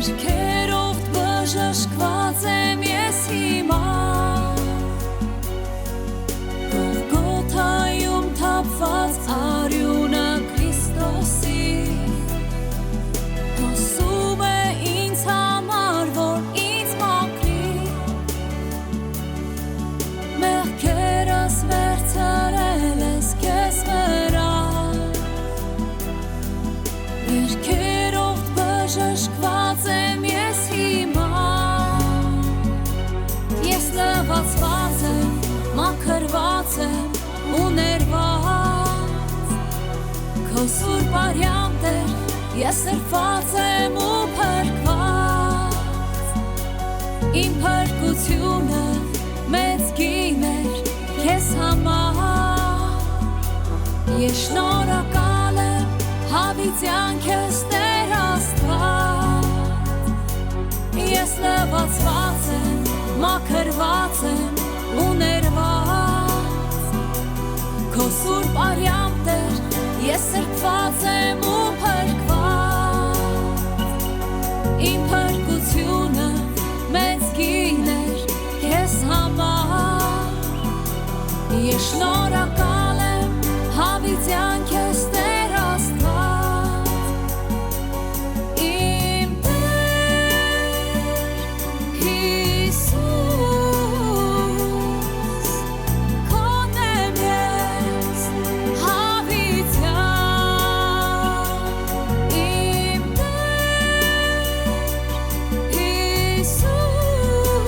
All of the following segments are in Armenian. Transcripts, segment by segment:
Վերքերով բժշկված եմ ես հիմա Գողգոթայում թափված արյունը Քրիստոսի Հոսում է ինձ համար, որ ինձ մաքրի Մեղքերս վերցրել ես քեզ վրա Վերքերով բժշկված եմ ես հիմա Ես լվացված եմ, մաքրված եմ ու ներված Քո սուրբ արյան Տեր, ես սրբված եմ ու փրկված Իմ փրկությունը մեծ գին էր քեզ համար Ես շնորհակալ եմ հավիտյան քեզ Տեր Աստված Ես լվացված եմ, մաքրված եմ ու ներված Քո սուրբ արյան Տեր, ես սրբված եմ ու փրկված Իմ փրկությունը մեծ գին էր քեզ համար Ես շնորհակալ եմ հավիտյան քեզ Տեր Աստված Իմ Տեր Հիսուս Քոն եմ ես հավիտյան Իմ Տեր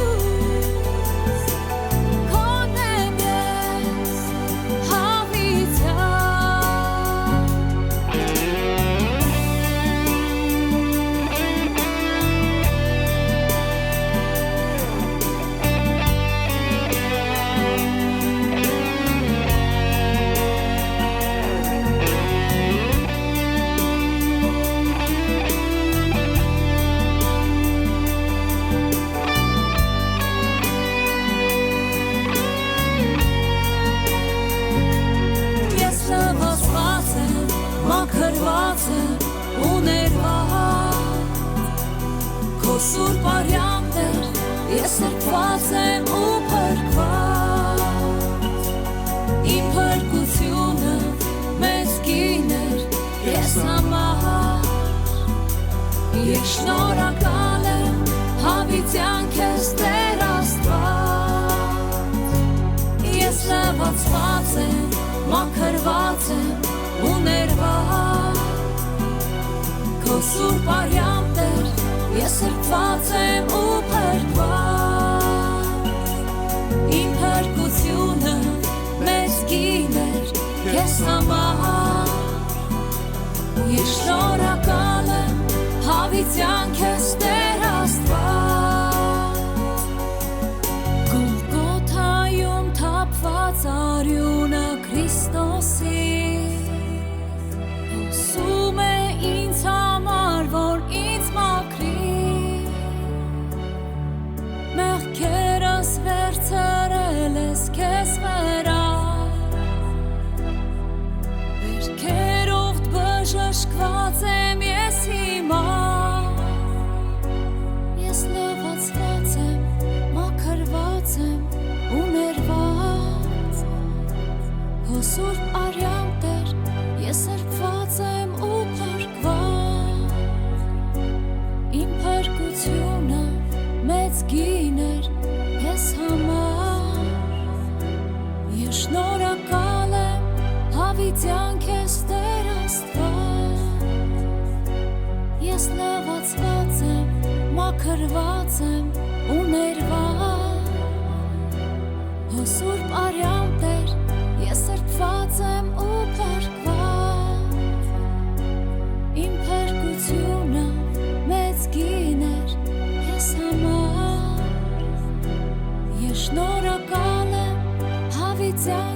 Հիսուս Քոն եմ ես հավիտյան Ես լվացված եմ, մաքրված եմ ու ներված Քո սուրբ արյան Տեր, ես սրբված եմ ու փրկված Իմ փրկությունը մեծ գին էր քեզ համար Ես շնորհակալ եմ հավիտյան քեզ Տեր Աստված Ես լվացված եմ, մաքրված եմ ու ներված Քո սուրբ արյան Տեր, ես սրբված եմ ու փրկված Իմ փրկությունը մեծ գին էր քեզ համար Ես շնորհակալ եմ հավիտյան քեզ Տեր Աստված Գողգոթայում թափված արյունը Քրիստոսի Հոսում է ինձ համար, որ ինձ մաքրի Մեղքերս վերցրել ես քեզ վրա Վերքերով բժշկված եմ ես հիմա Ես լվացված եմ, մաքրված եմ ու ներված Քո սուրբ արյան Տեր, ես սրբված եմ ու փրկված Իմ փրկությունը մեծ գին էր քեզ համար Ես շնորհակալ եմ հավիտյան քեզ Տեր Աստված Ես լվացված եմ, մաքրված եմ ու ներված Քո սուրբ արյան Տեր, ես սրբված եմ ու փրկված Իմ փրկությունը մեծ գին էր քեզ համար Ես շնորհակալ եմ հավիտյան